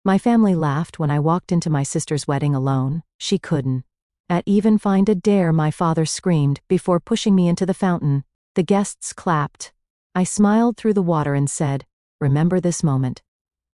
My family laughed when I walked into my sister's wedding alone. She couldn't. At even find a dare, my father screamed before pushing me into the fountain. The guests clapped. I smiled through the water and said, "Remember this moment."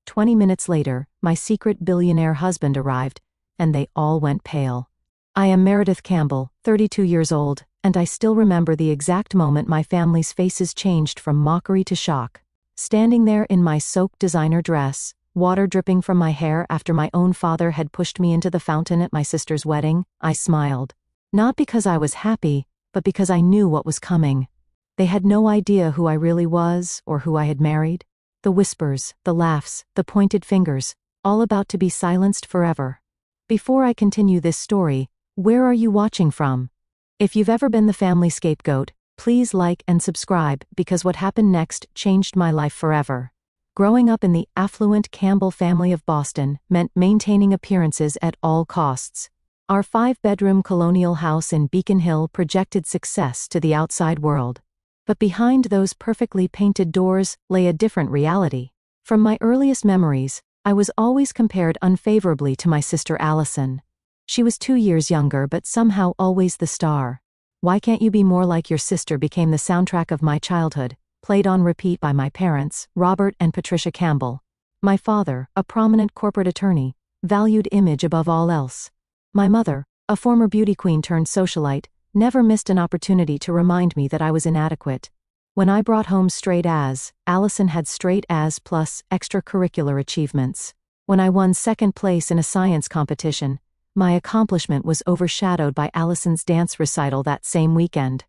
20 minutes later, my secret billionaire husband arrived, and they all went pale. I am Meredith Campbell, 32 years old, and I still remember the exact moment my family's faces changed from mockery to shock. Standing there in my soaked designer dress, water dripping from my hair after my own father had pushed me into the fountain at my sister's wedding, I smiled. Not because I was happy, but because I knew what was coming. They had no idea who I really was or who I had married. The whispers, the laughs, the pointed fingers, all about to be silenced forever. Before I continue this story, where are you watching from? If you've ever been the family scapegoat, please like and subscribe because what happened next changed my life forever. Growing up in the affluent Campbell family of Boston meant maintaining appearances at all costs. Our 5-bedroom colonial house in Beacon Hill projected success to the outside world. But behind those perfectly painted doors lay a different reality. From my earliest memories, I was always compared unfavorably to my sister Allison. She was 2 years younger but somehow always the star. "Why Can't You Be More Like Your Sister" became the soundtrack of my childhood, played on repeat by my parents, Robert and Patricia Campbell. My father, a prominent corporate attorney, valued image above all else. My mother, a former beauty queen turned socialite, never missed an opportunity to remind me that I was inadequate. When I brought home straight A's, Allison had straight A's plus extracurricular achievements. When I won second place in a science competition, my accomplishment was overshadowed by Allison's dance recital that same weekend.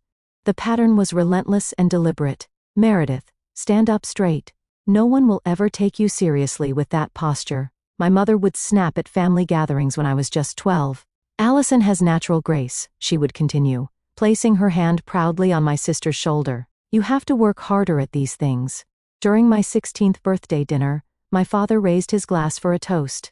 The pattern was relentless and deliberate. "Meredith, stand up straight. No one will ever take you seriously with that posture," my mother would snap at family gatherings when I was just 12. "Allison has natural grace," she would continue, placing her hand proudly on my sister's shoulder. "You have to work harder at these things." During my 16th birthday dinner, my father raised his glass for a toast.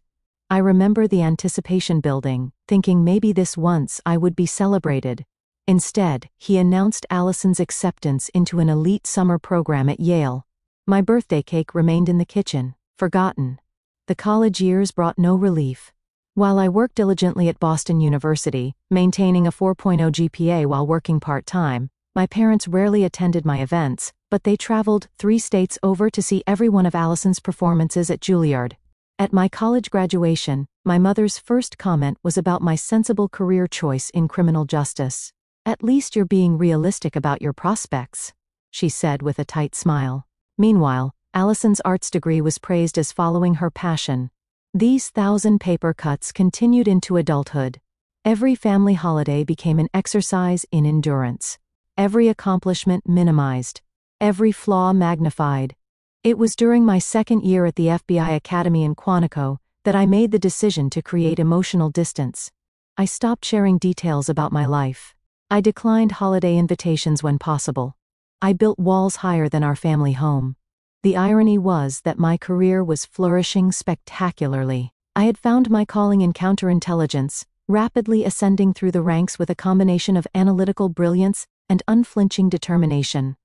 I remember the anticipation building, thinking maybe this once I would be celebrated. Instead, he announced Allison's acceptance into an elite summer program at Yale. My birthday cake remained in the kitchen, forgotten. The college years brought no relief. While I worked diligently at Boston University, maintaining a 4.0 GPA while working part-time, my parents rarely attended my events, but they traveled 3 states over to see every one of Allison's performances at Juilliard. At my college graduation, my mother's first comment was about my sensible career choice in criminal justice. "At least you're being realistic about your prospects," she said with a tight smile. Meanwhile, Allison's arts degree was praised as following her passion. These 1,000 paper cuts continued into adulthood. Every family holiday became an exercise in endurance. Every accomplishment minimized. Every flaw magnified. It was during my second year at the FBI Academy in Quantico that I made the decision to create emotional distance. I stopped sharing details about my life. I declined holiday invitations when possible. I built walls higher than our family home. The irony was that my career was flourishing spectacularly. I had found my calling in counterintelligence, rapidly ascending through the ranks with a combination of analytical brilliance and unflinching determination.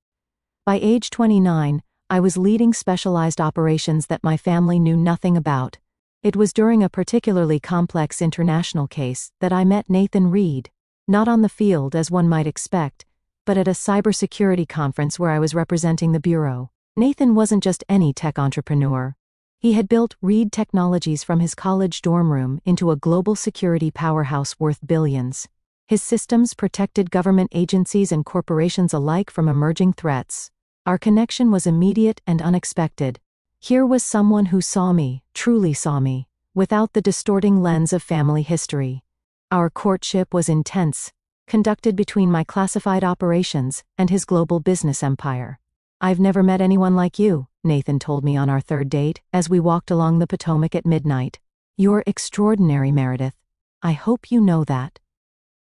By age 29, I was leading specialized operations that my family knew nothing about. It was during a particularly complex international case that I met Nathan Reed, not on the field as one might expect, but at a cybersecurity conference where I was representing the bureau. Nathan wasn't just any tech entrepreneur. He had built Reed Technologies from his college dorm room into a global security powerhouse worth billions. His systems protected government agencies and corporations alike from emerging threats. Our connection was immediate and unexpected. Here was someone who saw me, truly saw me, without the distorting lens of family history. Our courtship was intense, conducted between my classified operations and his global business empire. "I've never met anyone like you," Nathan told me on our third date as we walked along the Potomac at midnight. "You're extraordinary, Meredith. I hope you know that."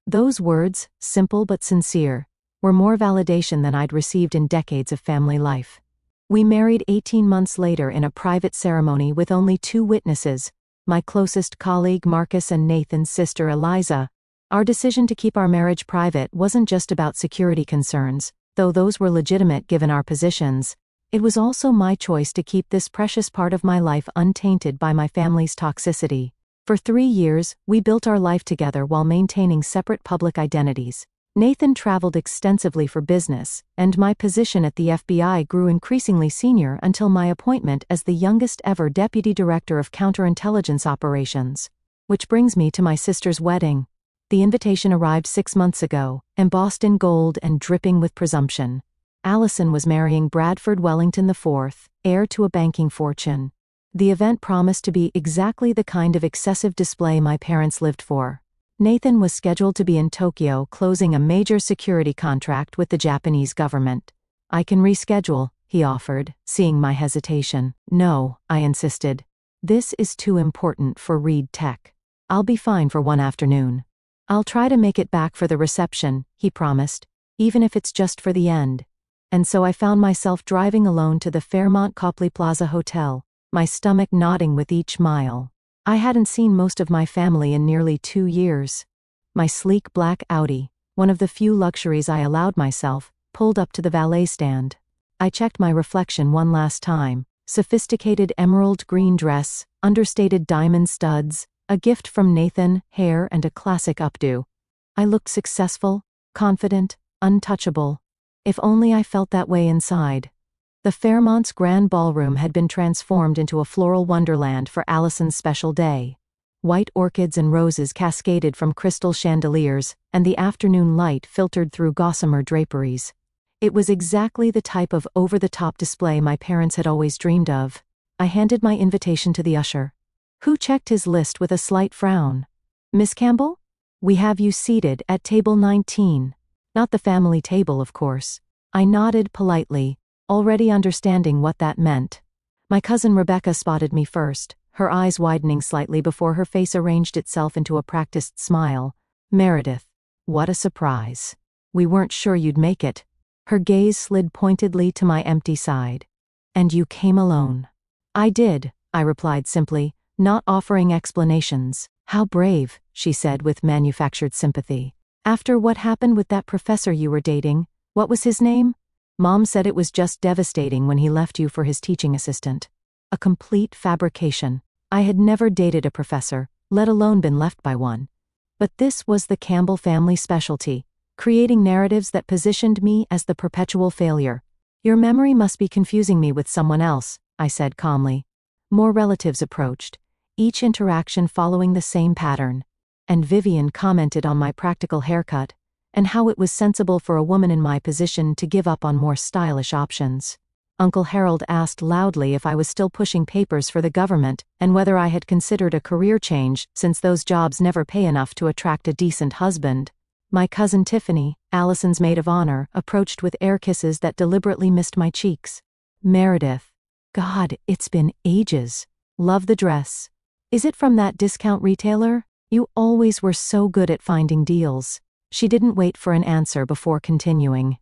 Those words, simple but sincere, were more validation than I'd received in decades of family life. We married 18 months later in a private ceremony with only 2 witnesses, my closest colleague Marcus and Nathan's sister Eliza. Our decision to keep our marriage private wasn't just about security concerns, though those were legitimate given our positions. It was also my choice to keep this precious part of my life untainted by my family's toxicity. For 3 years, we built our life together while maintaining separate public identities. Nathan traveled extensively for business, and my position at the FBI grew increasingly senior until my appointment as the youngest ever Deputy Director of Counterintelligence Operations. Which brings me to my sister's wedding. The invitation arrived 6 months ago, embossed in gold and dripping with presumption. Allison was marrying Bradford Wellington IV, heir to a banking fortune. The event promised to be exactly the kind of excessive display my parents lived for. Nathan was scheduled to be in Tokyo closing a major security contract with the Japanese government. "I can reschedule," he offered, seeing my hesitation. "No," I insisted. "This is too important for Reed Tech. I'll be fine for one afternoon." "I'll try to make it back for the reception," he promised, "even if it's just for the end." And so I found myself driving alone to the Fairmont Copley Plaza Hotel, my stomach nodding with each mile. I hadn't seen most of my family in nearly 2 years. My sleek black Audi, one of the few luxuries I allowed myself, pulled up to the valet stand. I checked my reflection one last time. Sophisticated emerald green dress, understated diamond studs, a gift from Nathan, hair and a classic updo. I looked successful, confident, untouchable. If only I felt that way inside. The Fairmont's grand ballroom had been transformed into a floral wonderland for Allison's special day. White orchids and roses cascaded from crystal chandeliers, and the afternoon light filtered through gossamer draperies. It was exactly the type of over-the-top display my parents had always dreamed of. I handed my invitation to the usher, who checked his list with a slight frown. "Miss Campbell? We have you seated at table 19. Not the family table, of course." I nodded politely, already understanding what that meant. My cousin Rebecca spotted me first, her eyes widening slightly before her face arranged itself into a practiced smile. "Meredith, what a surprise. We weren't sure you'd make it." Her gaze slid pointedly to my empty side. "And you came alone." "I did," I replied simply, not offering explanations. "How brave," she said with manufactured sympathy. "After what happened with that professor you were dating, what was his name? Mom said it was just devastating when he left you for his teaching assistant." A complete fabrication. I had never dated a professor, let alone been left by one. But this was the Campbell family specialty, creating narratives that positioned me as the perpetual failure. "Your memory must be confusing me with someone else," I said calmly. More relatives approached, each interaction following the same pattern. And Vivian commented on my practical haircut, and how it was sensible for a woman in my position to give up on more stylish options. Uncle Harold asked loudly if I was still pushing papers for the government and whether I had considered a career change since those jobs never pay enough to attract a decent husband. My cousin Tiffany, Allison's maid of honor, approached with air kisses that deliberately missed my cheeks. "Meredith. God, it's been ages. Love the dress. Is it from that discount retailer? You always were so good at finding deals." She didn't wait for an answer before continuing.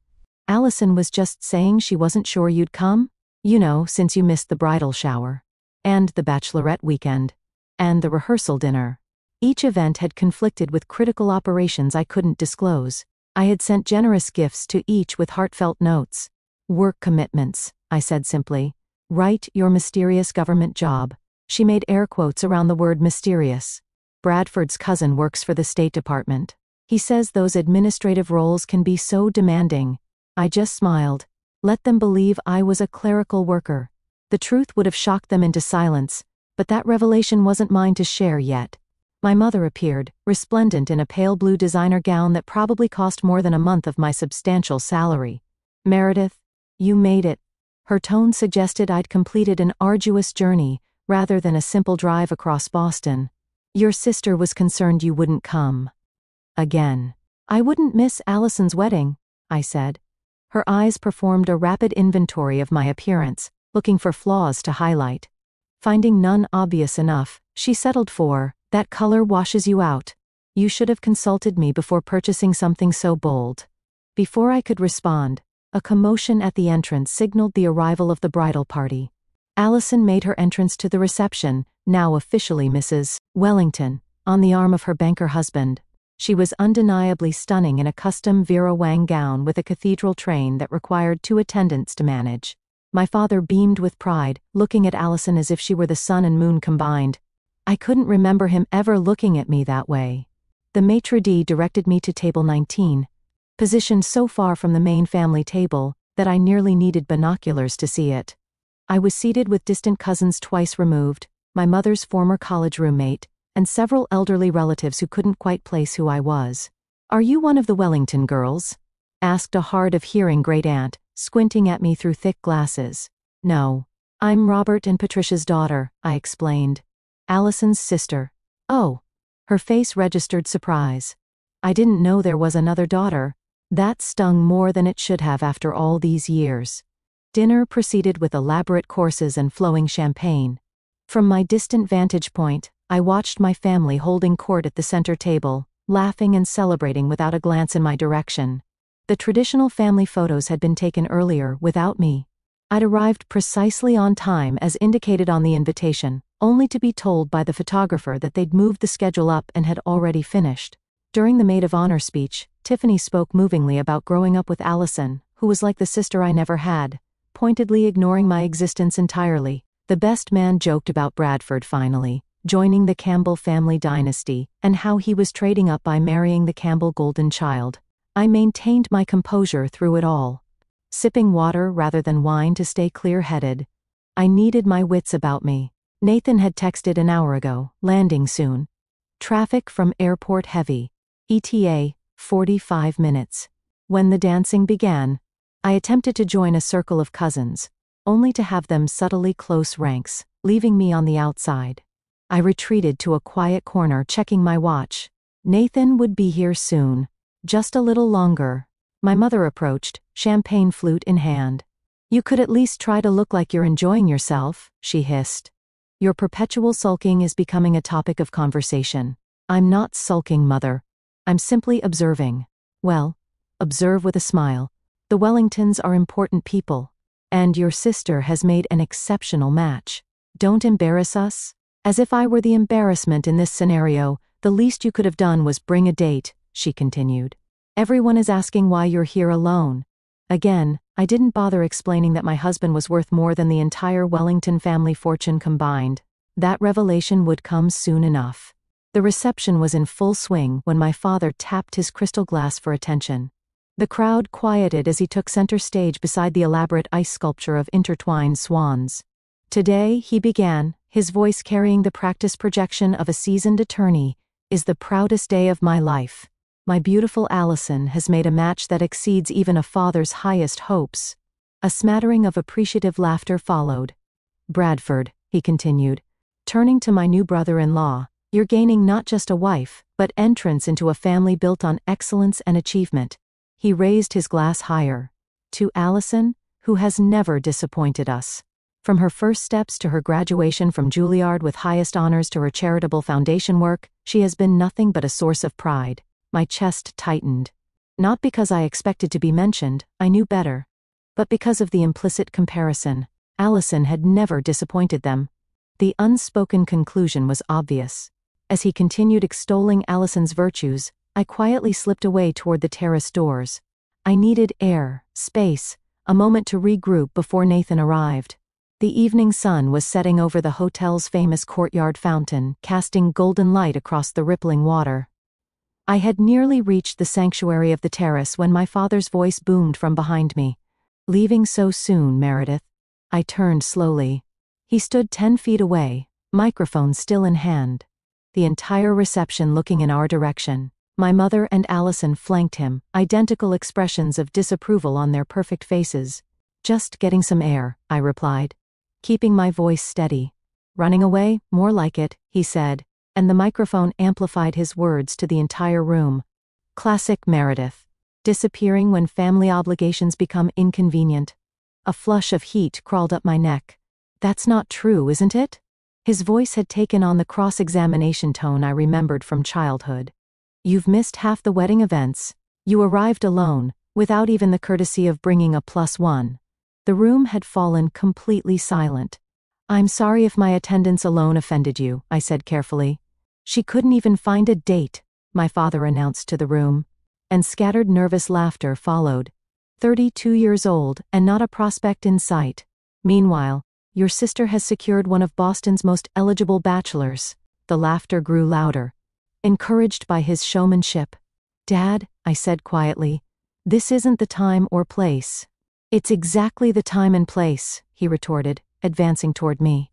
"Allison was just saying she wasn't sure you'd come. You know, since you missed the bridal shower. And the bachelorette weekend. And the rehearsal dinner." Each event had conflicted with critical operations I couldn't disclose. I had sent generous gifts to each with heartfelt notes. "Work commitments," I said simply. "Write your mysterious government job." She made air quotes around the word mysterious. "Bradford's cousin works for the State Department. He says those administrative roles can be so demanding." I just smiled. Let them believe I was a clerical worker. The truth would have shocked them into silence, but that revelation wasn't mine to share yet. My mother appeared, resplendent in a pale blue designer gown that probably cost more than a month of my substantial salary. "Meredith, you made it." Her tone suggested I'd completed an arduous journey, rather than a simple drive across Boston. "Your sister was concerned you wouldn't come." Again. "I wouldn't miss Allison's wedding," I said. Her eyes performed a rapid inventory of my appearance, looking for flaws to highlight. Finding none obvious enough, she settled for, "That color washes you out. You should have consulted me before purchasing something so bold." Before I could respond, a commotion at the entrance signaled the arrival of the bridal party. Allison made her entrance to the reception, now officially Mrs. Wellington, on the arm of her banker husband. She was undeniably stunning in a custom Vera Wang gown with a cathedral train that required 2 attendants to manage. My father beamed with pride, looking at Allison as if she were the sun and moon combined. I couldn't remember him ever looking at me that way. The maitre d' directed me to table 19, positioned so far from the main family table that I nearly needed binoculars to see it. I was seated with distant cousins twice removed, my mother's former college roommate, and several elderly relatives who couldn't quite place who I was. "Are you one of the Wellington girls?" asked a hard-of-hearing great-aunt, squinting at me through thick glasses. "No. I'm Robert and Patricia's daughter," I explained. "Allison's sister." "Oh." Her face registered surprise. I didn't know there was another daughter. That stung more than it should have after all these years. Dinner proceeded with elaborate courses and flowing champagne. From my distant vantage point, I watched my family holding court at the center table, laughing and celebrating without a glance in my direction. The traditional family photos had been taken earlier, without me. I'd arrived precisely on time as indicated on the invitation, only to be told by the photographer that they'd moved the schedule up and had already finished. During the maid of honor speech, Tiffany spoke movingly about growing up with Allison, who was like the sister I never had, pointedly ignoring my existence entirely. The best man joked about Bradford finally joining the Campbell family dynasty, and how he was trading up by marrying the Campbell golden child. I maintained my composure through it all, sipping water rather than wine to stay clear-headed. I needed my wits about me. Nathan had texted an hour ago, landing soon. Traffic from airport heavy. ETA, 45 minutes. When the dancing began, I attempted to join a circle of cousins, only to have them subtly close ranks, leaving me on the outside. I retreated to a quiet corner, checking my watch. Nathan would be here soon. Just a little longer. My mother approached, champagne flute in hand. "You could at least try to look like you're enjoying yourself," she hissed. "Your perpetual sulking is becoming a topic of conversation." "I'm not sulking, Mother. I'm simply observing." "Well, observe with a smile. The Wellingtons are important people. And your sister has made an exceptional match. Don't embarrass us." "As if I were the embarrassment in this scenario, the least you could have done was bring a date," she continued. "Everyone is asking why you're here alone." Again, I didn't bother explaining that my husband was worth more than the entire Wellington family fortune combined. That revelation would come soon enough. The reception was in full swing when my father tapped his crystal glass for attention. The crowd quieted as he took center stage beside the elaborate ice sculpture of intertwined swans. "Today," he began, his voice carrying the practiced projection of a seasoned attorney, "is the proudest day of my life. My beautiful Allison has made a match that exceeds even a father's highest hopes." A smattering of appreciative laughter followed. "Bradford," he continued, turning to my new brother-in-law, "you're gaining not just a wife, but entrance into a family built on excellence and achievement." He raised his glass higher. "To Allison, who has never disappointed us. From her first steps to her graduation from Juilliard with highest honors to her charitable foundation work, she has been nothing but a source of pride." My chest tightened. Not because I expected to be mentioned, I knew better, but because of the implicit comparison. Allison had never disappointed them. The unspoken conclusion was obvious. As he continued extolling Allison's virtues, I quietly slipped away toward the terrace doors. I needed air, space, a moment to regroup before Nathan arrived. The evening sun was setting over the hotel's famous courtyard fountain, casting golden light across the rippling water. I had nearly reached the sanctuary of the terrace when my father's voice boomed from behind me. "Leaving so soon, Meredith?" I turned slowly. He stood 10 feet away, microphone still in hand. The entire reception looking in our direction. My mother and Allison flanked him, identical expressions of disapproval on their perfect faces. "Just getting some air," I replied, keeping my voice steady. "Running away? More like it," he said, and the microphone amplified his words to the entire room. Classic Meredith. Disappearing when family obligations become inconvenient. A flush of heat crawled up my neck. "That's not true, isn't it?" His voice had taken on the cross-examination tone I remembered from childhood. "You've missed half the wedding events. You arrived alone, without even the courtesy of bringing a +1. The room had fallen completely silent. "I'm sorry if my attendance alone offended you," I said carefully. "She couldn't even find a date," my father announced to the room. And scattered nervous laughter followed. 32 years old and not a prospect in sight. Meanwhile, your sister has secured one of Boston's most eligible bachelors. The laughter grew louder, encouraged by his showmanship. Dad, I said quietly, this isn't the time or place. It's exactly the time and place, he retorted, advancing toward me.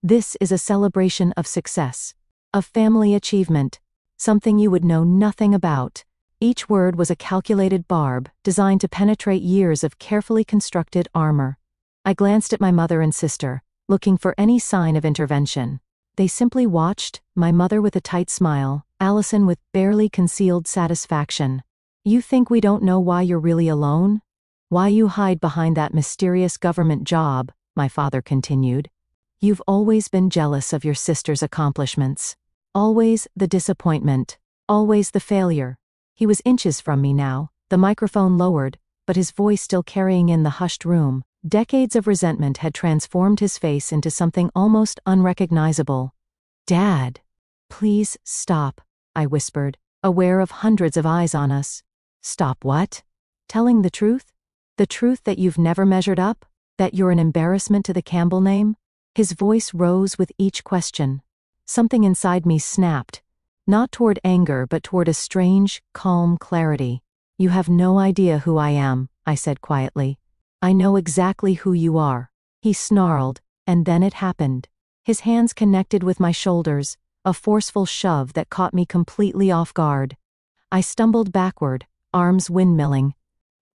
This is a celebration of success, of family achievement, something you would know nothing about. Each word was a calculated barb, designed to penetrate years of carefully constructed armor. I glanced at my mother and sister, looking for any sign of intervention. They simply watched, my mother with a tight smile, Allison with barely concealed satisfaction. You think we don't know why you're really alone? Why you hide behind that mysterious government job, my father continued. You've always been jealous of your sister's accomplishments. Always the disappointment. Always the failure. He was inches from me now, the microphone lowered, but his voice still carrying in the hushed room. Decades of resentment had transformed his face into something almost unrecognizable. Dad. Please stop, I whispered, aware of hundreds of eyes on us. Stop what? Telling the truth? The truth that you've never measured up? That you're an embarrassment to the Campbell name? His voice rose with each question. Something inside me snapped, not toward anger but toward a strange, calm clarity. You have no idea who I am, I said quietly. I know exactly who you are. He snarled, and then it happened. His hands connected with my shoulders, a forceful shove that caught me completely off guard. I stumbled backward, arms windmilling.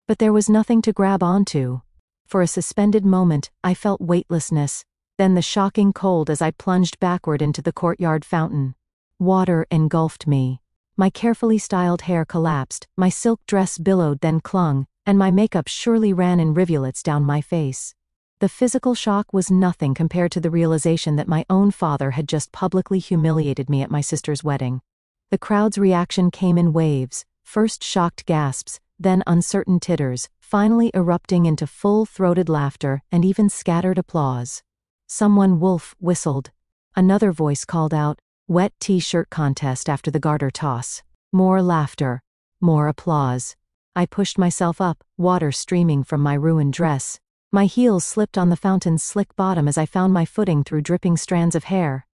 But there was nothing to grab onto. For a suspended moment, I felt weightlessness, then the shocking cold as I plunged backward into the courtyard fountain. Water engulfed me. My carefully styled hair collapsed, my silk dress billowed then clung, and my makeup surely ran in rivulets down my face. The physical shock was nothing compared to the realization that my own father had just publicly humiliated me at my sister's wedding. The crowd's reaction came in waves, first shocked gasps, then uncertain titters, finally erupting into full-throated laughter and even scattered applause. Someone wolf whistled. Another voice called out, "Wet t-shirt contest after the garter toss." More laughter. More applause. I pushed myself up, water streaming from my ruined dress. My heels slipped on the fountain's slick bottom as I found my footing through dripping strands of hair.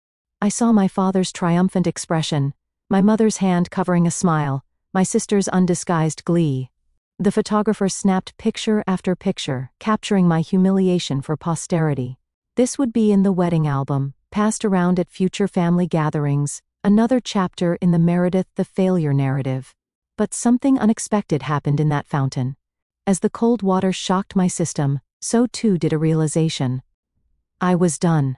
I saw my father's triumphant expression, my mother's hand covering a smile, my sister's undisguised glee. The photographer snapped picture after picture, capturing my humiliation for posterity. This would be in the wedding album, passed around at future family gatherings, another chapter in the Meredith the Failure narrative. But something unexpected happened in that fountain. As the cold water shocked my system, so too did a realization. I was done.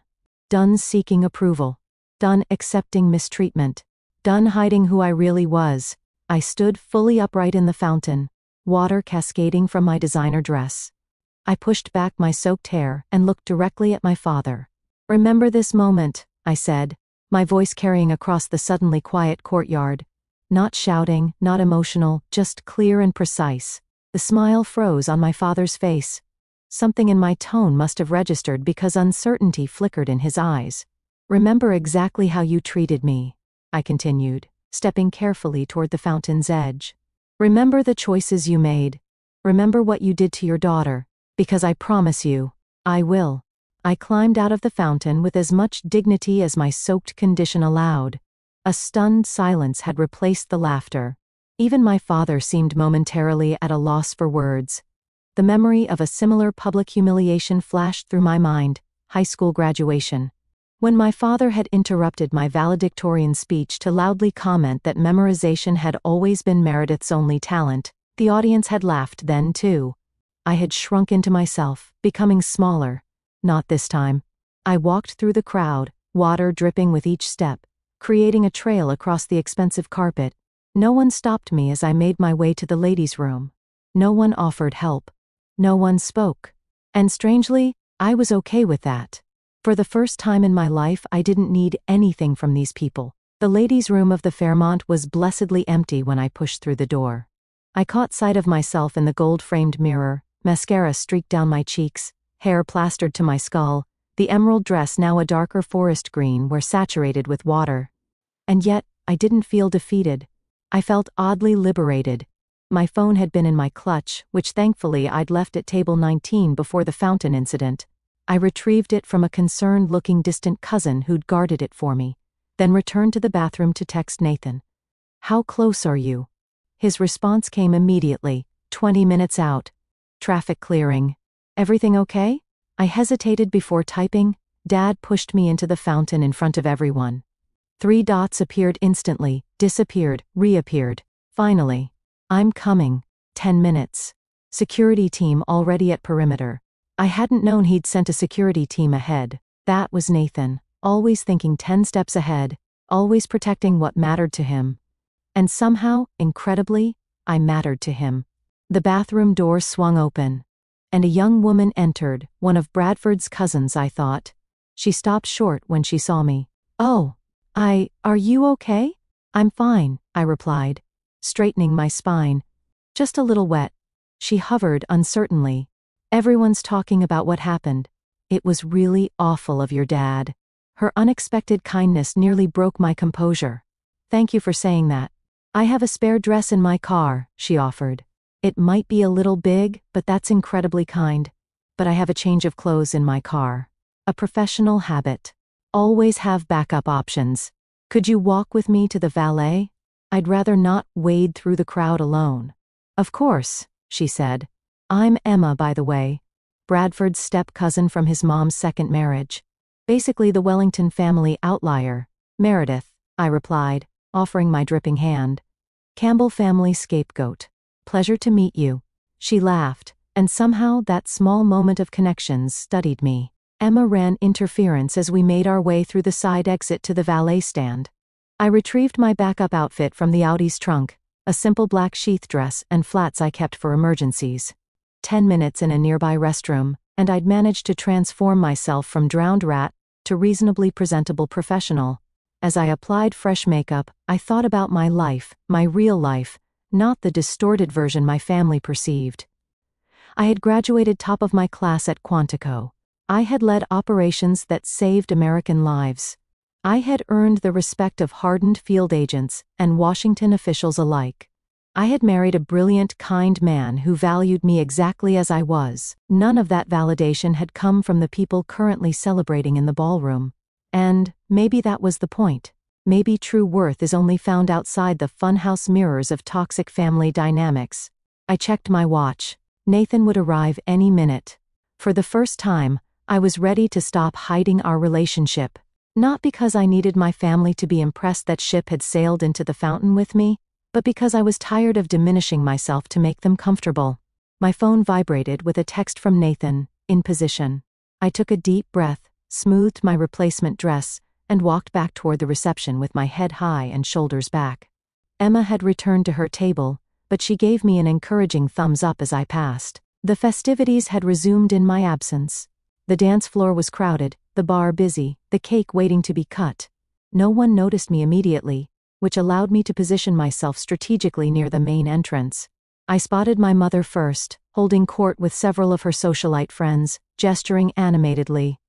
Done seeking approval. Done accepting mistreatment. Done hiding who I really was. I stood fully upright in the fountain, water cascading from my designer dress. I pushed back my soaked hair and looked directly at my father. Remember this moment, I said, my voice carrying across the suddenly quiet courtyard. Not shouting, not emotional, just clear and precise. The smile froze on my father's face. Something in my tone must have registered because uncertainty flickered in his eyes. Remember exactly how you treated me, I continued, stepping carefully toward the fountain's edge. Remember the choices you made. Remember what you did to your daughter, because I promise you, I will. I climbed out of the fountain with as much dignity as my soaked condition allowed. A stunned silence had replaced the laughter. Even my father seemed momentarily at a loss for words. The memory of a similar public humiliation flashed through my mind, high school graduation. When my father had interrupted my valedictorian speech to loudly comment that memorization had always been Meredith's only talent, the audience had laughed then too. I had shrunk into myself, becoming smaller. Not this time. I walked through the crowd, water dripping with each step, creating a trail across the expensive carpet. No one stopped me as I made my way to the ladies' room. No one offered help. No one spoke. And strangely, I was okay with that. For the first time in my life, I didn't need anything from these people. The ladies' room of the Fairmont was blessedly empty when I pushed through the door. I caught sight of myself in the gold-framed mirror, mascara streaked down my cheeks, hair plastered to my skull, the emerald dress now a darker forest green where saturated with water. And yet, I didn't feel defeated. I felt oddly liberated. My phone had been in my clutch, which thankfully I'd left at table 19 before the fountain incident. I retrieved it from a concerned-looking distant cousin who'd guarded it for me, then returned to the bathroom to text Nathan. "How close are you?" His response came immediately, 20 minutes out. "Traffic clearing. Everything okay?" I hesitated before typing. Dad pushed me into the fountain in front of everyone. 3 dots appeared instantly, disappeared, reappeared. Finally. "I'm coming. 10 minutes. Security team already at perimeter." I hadn't known he'd sent a security team ahead. That was Nathan, always thinking 10 steps ahead, always protecting what mattered to him. And somehow, incredibly, I mattered to him. The bathroom door swung open, and a young woman entered, one of Bradford's cousins, I thought. She stopped short when she saw me. "Oh, are you okay?" "I'm fine," I replied, straightening my spine. "Just a little wet." She hovered uncertainly. "Everyone's talking about what happened. It was really awful of your dad." Her unexpected kindness nearly broke my composure. "Thank you for saying that. I have a spare dress in my car," she offered. "It might be a little big, but that's incredibly kind. But I have a change of clothes in my car. A professional habit. Always have backup options. Could you walk with me to the valet? I'd rather not wade through the crowd alone." "Of course," she said. "I'm Emma, by the way. Bradford's step-cousin from his mom's second marriage. Basically the Wellington family outlier." "Meredith," I replied, offering my dripping hand. "Campbell family scapegoat. Pleasure to meet you." She laughed, and somehow that small moment of connections studied me. Emma ran interference as we made our way through the side exit to the valet stand. I retrieved my backup outfit from the Audi's trunk, a simple black sheath dress and flats I kept for emergencies. 10 minutes in a nearby restroom, and I'd managed to transform myself from drowned rat to reasonably presentable professional. As I applied fresh makeup, I thought about my life, my real life, not the distorted version my family perceived. I had graduated top of my class at Quantico. I had led operations that saved American lives. I had earned the respect of hardened field agents and Washington officials alike. I had married a brilliant, kind man who valued me exactly as I was. None of that validation had come from the people currently celebrating in the ballroom. And maybe that was the point. Maybe true worth is only found outside the funhouse mirrors of toxic family dynamics. I checked my watch. Nathan would arrive any minute. For the first time, I was ready to stop hiding our relationship. Not because I needed my family to be impressed that Ship had sailed into the fountain with me, but because I was tired of diminishing myself to make them comfortable. My phone vibrated with a text from Nathan, in position. I took a deep breath, smoothed my replacement dress, and walked back toward the reception with my head high and shoulders back. Emma had returned to her table, but she gave me an encouraging thumbs up as I passed. The festivities had resumed in my absence. The dance floor was crowded, the bar busy, the cake waiting to be cut. No one noticed me immediately, which allowed me to position myself strategically near the main entrance. I spotted my mother first, holding court with several of her socialite friends, gesturing animatedly.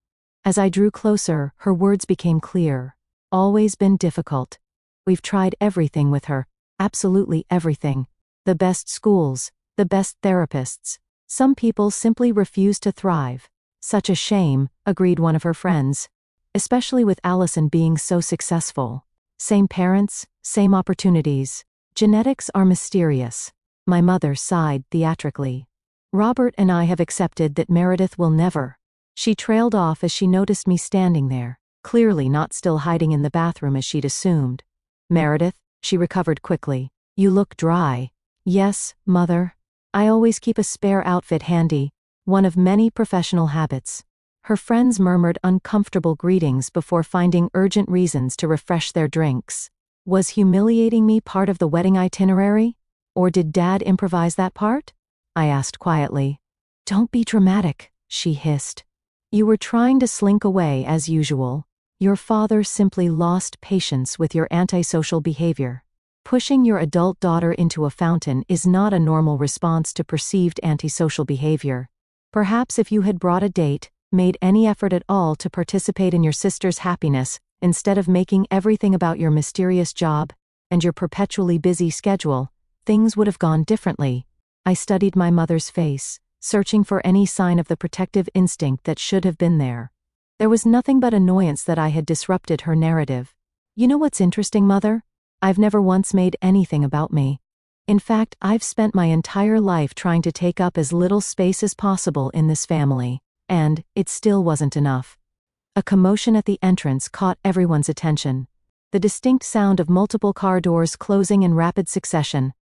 As I drew closer, her words became clear. "Always been difficult. We've tried everything with her, absolutely everything. The best schools, the best therapists. Some people simply refuse to thrive. Such a shame," agreed one of her friends. "Especially with Allison being so successful. Same parents, same opportunities. Genetics are mysterious." My mother sighed theatrically. "Robert and I have accepted that Meredith will never." She trailed off as she noticed me standing there, clearly not still hiding in the bathroom as she'd assumed. "Meredith," she recovered quickly. "You look dry." "Yes, Mother. I always keep a spare outfit handy, one of many professional habits." Her friends murmured uncomfortable greetings before finding urgent reasons to refresh their drinks. Was humiliating me part of the wedding itinerary? Or did Dad improvise that part? I asked quietly. "Don't be dramatic," she hissed. "You were trying to slink away as usual. Your father simply lost patience with your antisocial behavior. Pushing your adult daughter into a fountain is not a normal response to perceived antisocial behavior. Perhaps if you had brought a date, made any effort at all to participate in your sister's happiness, instead of making everything about your mysterious job and your perpetually busy schedule, things would have gone differently." I studied my mother's face, searching for any sign of the protective instinct that should have been there. There was nothing but annoyance that I had disrupted her narrative. You know what's interesting, Mother? I've never once made anything about me. In fact, I've spent my entire life trying to take up as little space as possible in this family, and it still wasn't enough. A commotion at the entrance caught everyone's attention. The distinct sound of multiple car doors closing in rapid succession.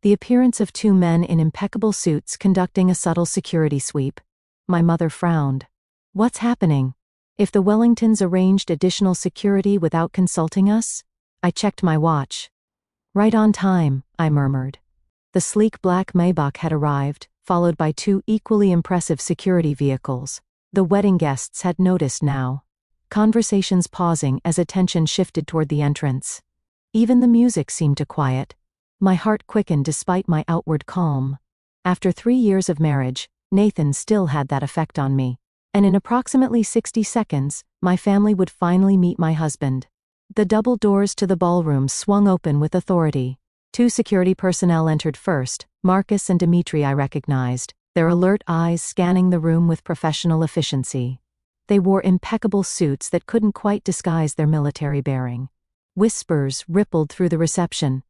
The appearance of two men in impeccable suits conducting a subtle security sweep. My mother frowned. What's happening? If the Wellingtons arranged additional security without consulting us? I checked my watch. Right on time, I murmured. The sleek black Maybach had arrived, followed by two equally impressive security vehicles. The wedding guests had noticed now. Conversations pausing as attention shifted toward the entrance. Even the music seemed to quiet. My heart quickened despite my outward calm. After 3 years of marriage, Nathan still had that effect on me. And in approximately 60 seconds, my family would finally meet my husband. The double doors to the ballroom swung open with authority. 2 security personnel entered first, Marcus and Dimitri I recognized, their alert eyes scanning the room with professional efficiency. They wore impeccable suits that couldn't quite disguise their military bearing. Whispers rippled through the reception.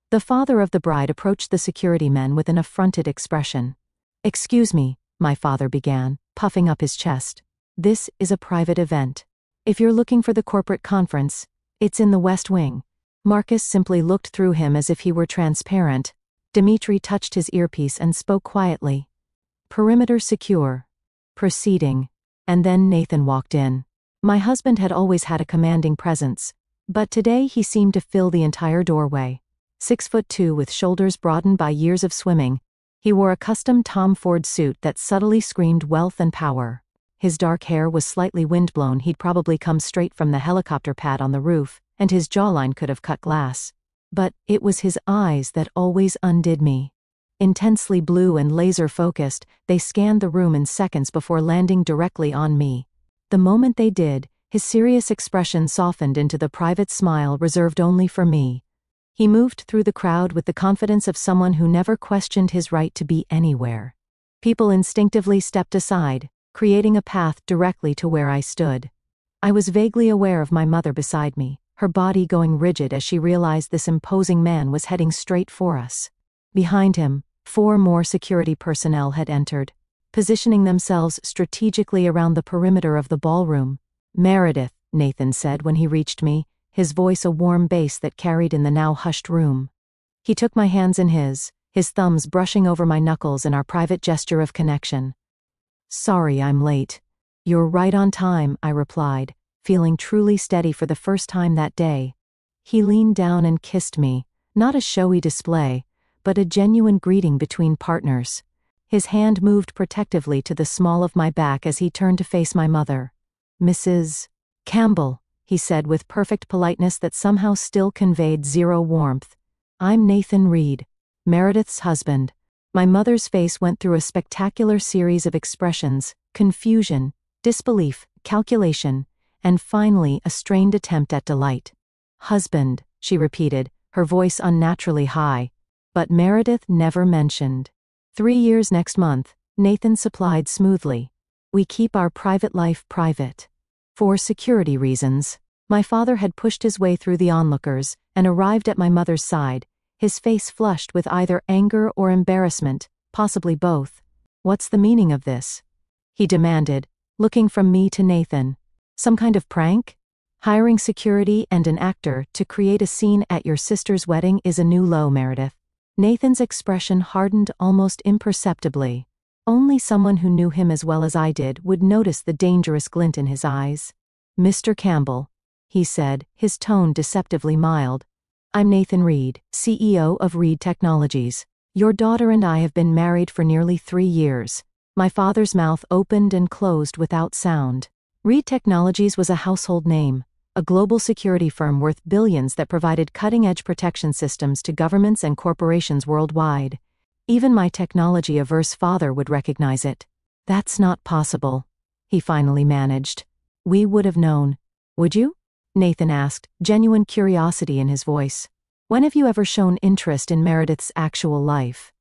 The father of the bride approached the security men with an affronted expression. "Excuse me," my father began, puffing up his chest. "This is a private event. If you're looking for the corporate conference, it's in the West Wing." Marcus simply looked through him as if he were transparent. Dimitri touched his earpiece and spoke quietly. "Perimeter secure." Proceeding. And then Nathan walked in. My husband had always had a commanding presence, but today he seemed to fill the entire doorway. 6'2" with shoulders broadened by years of swimming, he wore a custom Tom Ford suit that subtly screamed wealth and power. His dark hair was slightly windblown. He'd probably come straight from the helicopter pad on the roof, and his jawline could have cut glass. But it was his eyes that always undid me. Intensely blue and laser-focused, they scanned the room in seconds before landing directly on me. The moment they did, his serious expression softened into the private smile reserved only for me. He moved through the crowd with the confidence of someone who never questioned his right to be anywhere. People instinctively stepped aside, creating a path directly to where I stood. I was vaguely aware of my mother beside me, her body going rigid as she realized this imposing man was heading straight for us. Behind him, 4 more security personnel had entered, positioning themselves strategically around the perimeter of the ballroom. "Meredith," Nathan said when he reached me, his voice a warm bass that carried in the now hushed room. He took my hands in his thumbs brushing over my knuckles in our private gesture of connection. "Sorry I'm late." "You're right on time," I replied, feeling truly steady for the first time that day. He leaned down and kissed me, not a showy display, but a genuine greeting between partners. His hand moved protectively to the small of my back as he turned to face my mother. "Mrs. Campbell," he said with perfect politeness that somehow still conveyed zero warmth. "I'm Nathan Reed, Meredith's husband." My mother's face went through a spectacular series of expressions: confusion, disbelief, calculation, and finally a strained attempt at delight. "Husband," she repeated, her voice unnaturally high. But Meredith never mentioned. 3 years next month, Nathan supplied smoothly. "We keep our private life private. For security reasons." My father had pushed his way through the onlookers and arrived at my mother's side, his face flushed with either anger or embarrassment, possibly both. "What's the meaning of this?" he demanded, looking from me to Nathan. "Some kind of prank? Hiring security and an actor to create a scene at your sister's wedding is a new low, Meredith." Nathan's expression hardened almost imperceptibly. Only someone who knew him as well as I did would notice the dangerous glint in his eyes. "Mr. Campbell," he said, his tone deceptively mild. "I'm Nathan Reed, CEO of Reed Technologies. Your daughter and I have been married for nearly 3 years." My father's mouth opened and closed without sound. Reed Technologies was a household name, a global security firm worth billions that provided cutting-edge protection systems to governments and corporations worldwide. Even my technology-averse father would recognize it. "That's not possible," he finally managed. "We would have known." "Would you?" Nathan asked, genuine curiosity in his voice. "When have you ever shown interest in Meredith's actual life?"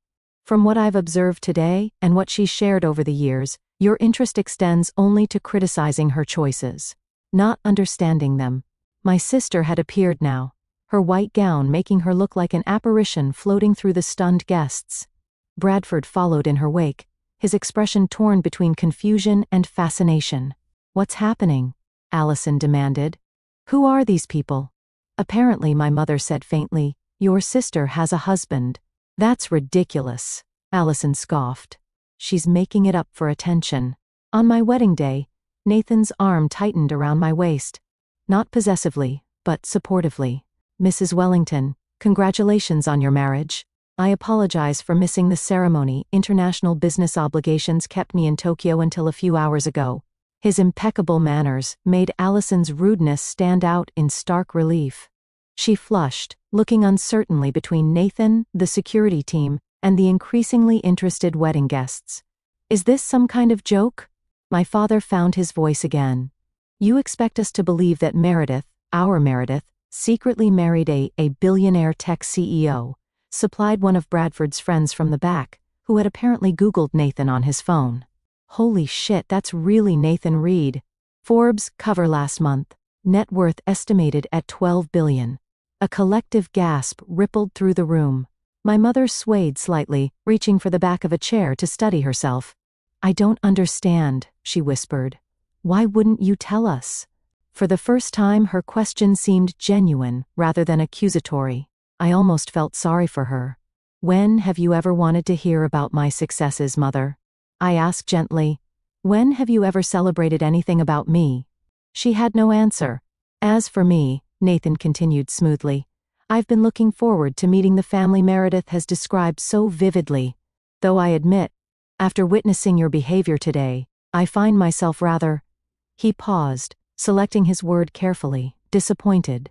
From what I've observed today and what she's shared over the years, your interest extends only to criticizing her choices, not understanding them. My sister had appeared now, her white gown making her look like an apparition floating through the stunned guests. Bradford followed in her wake, his expression torn between confusion and fascination. "What's happening?" Allison demanded. "Who are these people?" "Apparently," my mother said faintly, "your sister has a husband." "That's ridiculous," Allison scoffed. "She's making it up for attention." On my wedding day, Nathan's arm tightened around my waist. Not possessively, but supportively. "Mrs. Wellington, congratulations on your marriage. I apologize for missing the ceremony. International business obligations kept me in Tokyo until a few hours ago." His impeccable manners made Allison's rudeness stand out in stark relief. She flushed, looking uncertainly between Nathan, the security team, and the increasingly interested wedding guests. "Is this some kind of joke?" My father found his voice again. "You expect us to believe that Meredith, our Meredith, secretly married a billionaire tech CEO, supplied one of Bradford's friends from the back, who had apparently Googled Nathan on his phone. Holy shit, that's really Nathan Reed. Forbes cover last month. Net worth estimated at $12 billion. A collective gasp rippled through the room. My mother swayed slightly, reaching for the back of a chair to steady herself. "I don't understand," she whispered. "Why wouldn't you tell us?" For the first time, her question seemed genuine rather than accusatory. I almost felt sorry for her. "When have you ever wanted to hear about my successes, Mother?" I asked gently. "When have you ever celebrated anything about me?" She had no answer. "As for me," Nathan continued smoothly, "I've been looking forward to meeting the family Meredith has described so vividly. Though I admit, after witnessing your behavior today, I find myself rather—" He paused, selecting his word carefully, disappointed.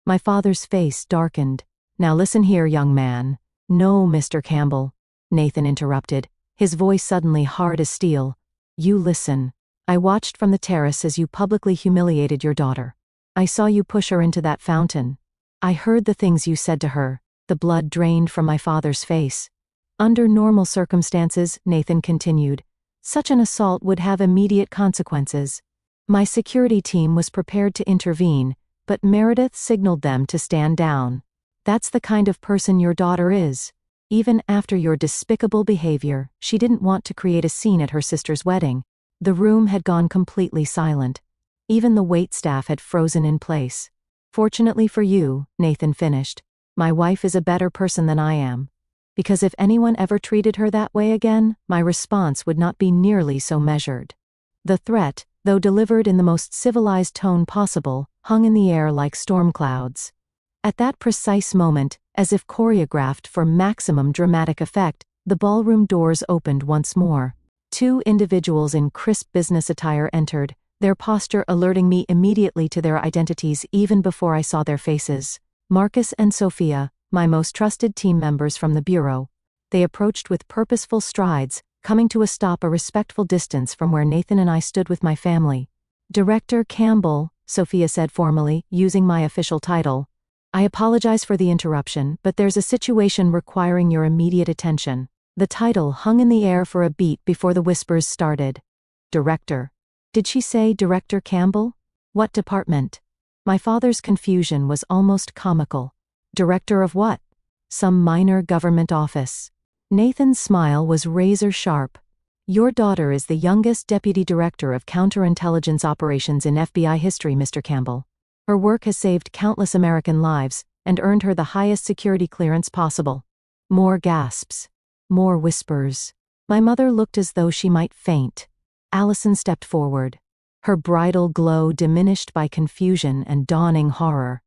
My father's face darkened. "Now listen here, young man." "No, Mr. Campbell," Nathan interrupted, his voice suddenly hard as steel. "You listen. I watched from the terrace as you publicly humiliated your daughter. I saw you push her into that fountain. I heard the things you said to her." The blood drained from my father's face. "Under normal circumstances," Nathan continued, "such an assault would have immediate consequences. My security team was prepared to intervene, but Meredith signaled them to stand down. That's the kind of person your daughter is. Even after your despicable behavior, she didn't want to create a scene at her sister's wedding." The room had gone completely silent. Even the waitstaff had frozen in place. "Fortunately for you," Nathan finished, "my wife is a better person than I am. Because if anyone ever treated her that way again, my response would not be nearly so measured." The threat, though delivered in the most civilized tone possible, hung in the air like storm clouds. At that precise moment, as if choreographed for maximum dramatic effect, the ballroom doors opened once more. Two individuals in crisp business attire entered, their posture alerting me immediately to their identities even before I saw their faces. Marcus and Sophia, my most trusted team members from the bureau. They approached with purposeful strides, coming to a stop a respectful distance from where Nathan and I stood with my family. "Director Campbell," Sophia said formally, using my official title. "I apologize for the interruption, but there's a situation requiring your immediate attention." The title hung in the air for a beat before the whispers started. "Director." Did she say Director Campbell? What department? My father's confusion was almost comical. Director of what? Some minor government office. Nathan's smile was razor sharp. "Your daughter is the youngest deputy director of counterintelligence operations in FBI history, Mr. Campbell. Her work has saved countless American lives and earned her the highest security clearance possible." More gasps. More whispers. My mother looked as though she might faint. Allison stepped forward. Her bridal glow diminished by confusion and dawning horror.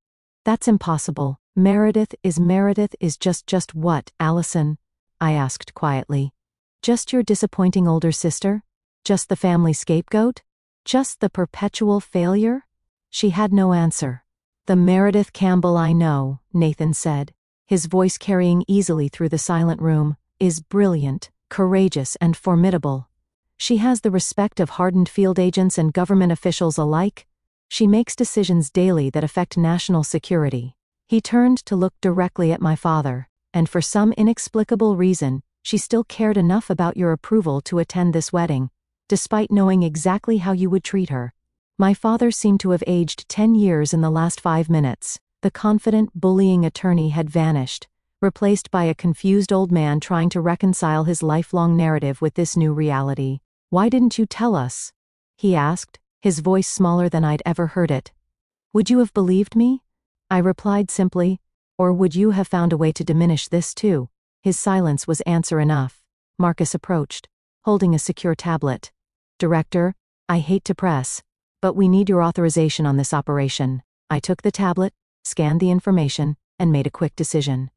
"That's impossible. Meredith is just what, Allison?" I asked quietly. "Just your disappointing older sister? Just the family scapegoat? Just the perpetual failure?" She had no answer. "The Meredith Campbell I know," Nathan said, his voice carrying easily through the silent room, "is brilliant, courageous, and formidable. She has the respect of hardened field agents and government officials alike. She makes decisions daily that affect national security." He turned to look directly at my father, and for some inexplicable reason, She still cared enough about your approval to attend this wedding, despite knowing exactly how you would treat her. My father seemed to have aged 10 years in the last 5 minutes. The confident, bullying attorney had vanished, replaced by a confused old man trying to reconcile his lifelong narrative with this new reality. "Why didn't you tell us?" he asked, his voice smaller than I'd ever heard it. "Would you have believed me?" I replied simply, "Or would you have found a way to diminish this too?" His silence was answer enough. Marcus approached, holding a secure tablet. "Director, I hate to press, but we need your authorization on this operation." I took the tablet, scanned the information, and made a quick decision.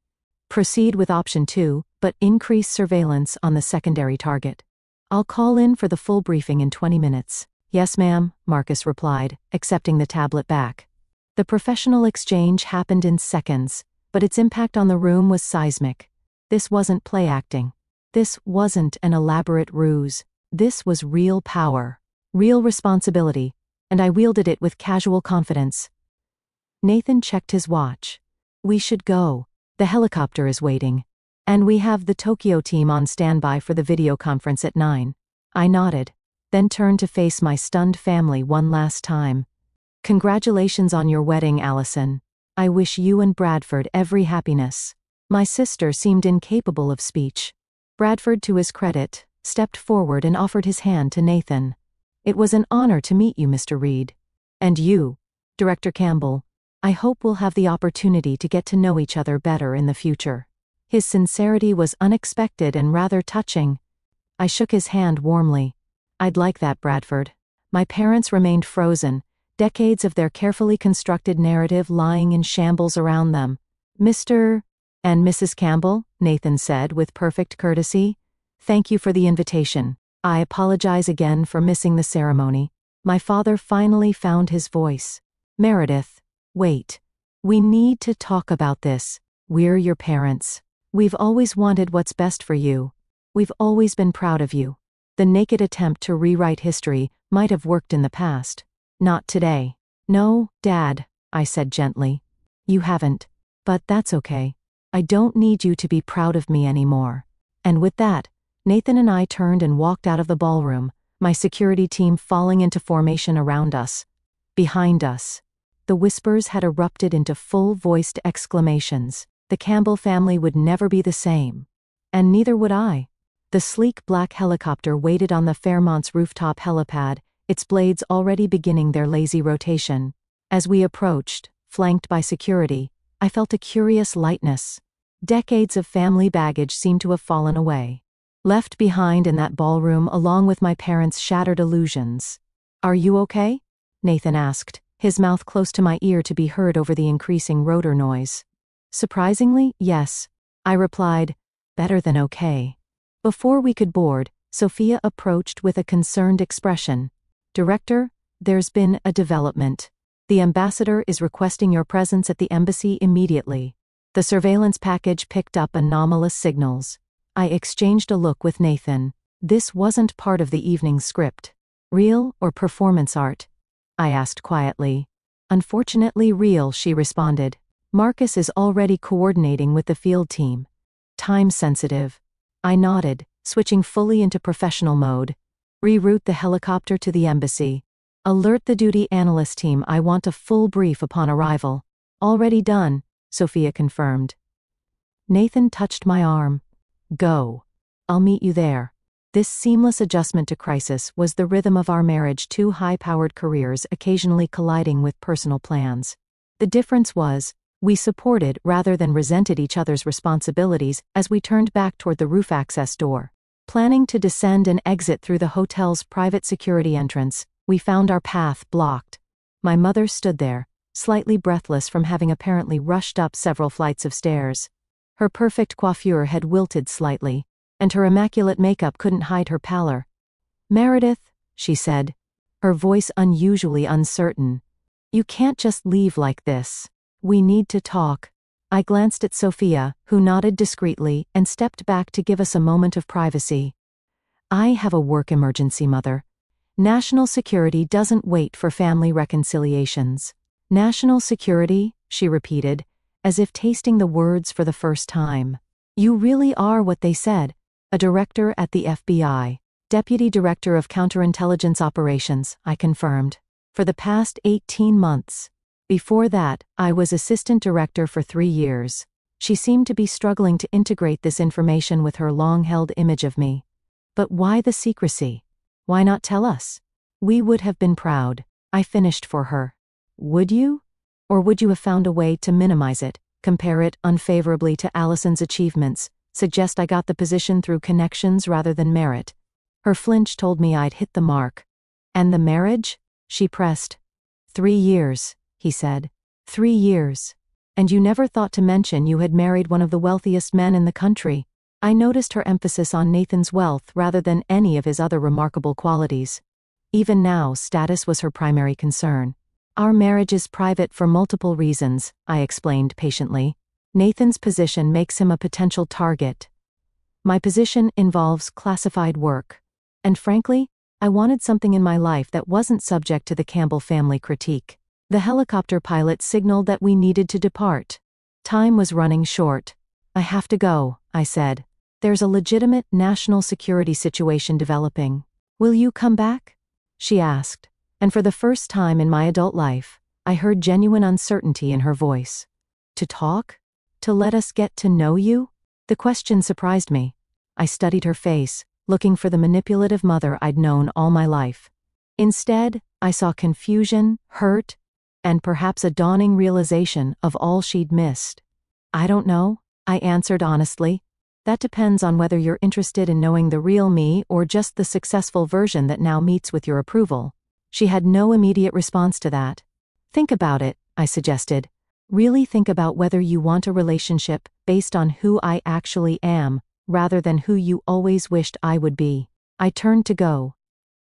Proceed with option 2, but increase surveillance on the secondary target. I'll call in for the full briefing in 20 minutes. "Yes, ma'am," Marcus replied, accepting the tablet back. The professional exchange happened in seconds, but its impact on the room was seismic. This wasn't play acting. This wasn't an elaborate ruse. This was real power, real responsibility, and I wielded it with casual confidence. Nathan checked his watch. "We should go. The helicopter is waiting. And we have the Tokyo team on standby for the video conference at 9. I nodded, then turned to face my stunned family one last time. "Congratulations on your wedding, Allison. I wish you and Bradford every happiness." My sister seemed incapable of speech. Bradford, to his credit, stepped forward and offered his hand to Nathan. "It was an honor to meet you, Mr. Reed. And you, Director Campbell. I hope we'll have the opportunity to get to know each other better in the future." His sincerity was unexpected and rather touching. I shook his hand warmly. "I'd like that, Bradford." My parents remained frozen, decades of their carefully constructed narrative lying in shambles around them. "Mr. and Mrs. Campbell," Nathan said with perfect courtesy, "thank you for the invitation. I apologize again for missing the ceremony." My father finally found his voice. "Meredith, wait. We need to talk about this. We're your parents. We've always wanted what's best for you. We've always been proud of you. The naked attempt to rewrite history might have worked in the past. Not today." "No, Dad," I said gently. "You haven't. But that's okay. I don't need you to be proud of me anymore." And with that, Nathan and I turned and walked out of the ballroom, my security team falling into formation around us. Behind us, the whispers had erupted into full-voiced exclamations. The Campbell family would never be the same. And neither would I. The sleek black helicopter waited on the Fairmont's rooftop helipad, its blades already beginning their lazy rotation. As we approached, flanked by security, I felt a curious lightness. Decades of family baggage seemed to have fallen away, left behind in that ballroom along with my parents' shattered illusions. "Are you okay?" Nathan asked, his mouth close to my ear to be heard over the increasing rotor noise. "Surprisingly, yes," I replied, "better than okay." Before we could board, Sophia approached with a concerned expression. "Director, there's been a development. The ambassador is requesting your presence at the embassy immediately." The surveillance package picked up anomalous signals. I exchanged a look with Nathan. This wasn't part of the evening's script. "Real or performance art?" I asked quietly. "Unfortunately real," she responded. "Marcus is already coordinating with the field team. Time sensitive." I nodded, switching fully into professional mode. "Reroute the helicopter to the embassy. Alert the duty analyst team. I want a full brief upon arrival." "Already done," Sophia confirmed. Nathan touched my arm. "Go. I'll meet you there." This seamless adjustment to crisis was the rhythm of our marriage, two high-powered careers occasionally colliding with personal plans. The difference was, we supported rather than resented each other's responsibilities as we turned back toward the roof access door. Planning to descend and exit through the hotel's private security entrance, we found our path blocked. My mother stood there, slightly breathless from having apparently rushed up several flights of stairs. Her perfect coiffure had wilted slightly, and her immaculate makeup couldn't hide her pallor. "Meredith," she said, her voice unusually uncertain, "you can't just leave like this. We need to talk." I glanced at Sophia, who nodded discreetly and stepped back to give us a moment of privacy. "I have a work emergency, Mother. National security doesn't wait for family reconciliations." "National security," she repeated, as if tasting the words for the first time. "You really are what they said, A director at the FBI. Deputy Director of Counterintelligence Operations, I confirmed. For the past 18 months. Before that, I was assistant director for 3 years. She seemed to be struggling to integrate this information with her long-held image of me. But why the secrecy? Why not tell us? We would have been proud. I finished for her. Would you? Or would you have found a way to minimize it, compare it unfavorably to Allison's achievements, suggest I got the position through connections rather than merit? Her flinch told me I'd hit the mark. And the marriage? She pressed. 3 years, he said. 3 years. And you never thought to mention you had married one of the wealthiest men in the country. I noticed her emphasis on Nathan's wealth rather than any of his other remarkable qualities. Even now, status was her primary concern. Our marriage is private for multiple reasons, I explained patiently. Nathan's position makes him a potential target. My position involves classified work. And frankly, I wanted something in my life that wasn't subject to the Campbell family critique. The helicopter pilot signaled that we needed to depart. Time was running short. I have to go, I said. There's a legitimate national security situation developing. Will you come back? She asked. And for the first time in my adult life, I heard genuine uncertainty in her voice. To talk? To let us get to know you? The question surprised me. I studied her face, looking for the manipulative mother I'd known all my life. Instead, I saw confusion, hurt, and perhaps a dawning realization of all she'd missed. I don't know, I answered honestly. That depends on whether you're interested in knowing the real me or just the successful version that now meets with your approval. She had no immediate response to that. Think about it, I suggested. Really think about whether you want a relationship based on who I actually am, rather than who you always wished I would be. I turned to go.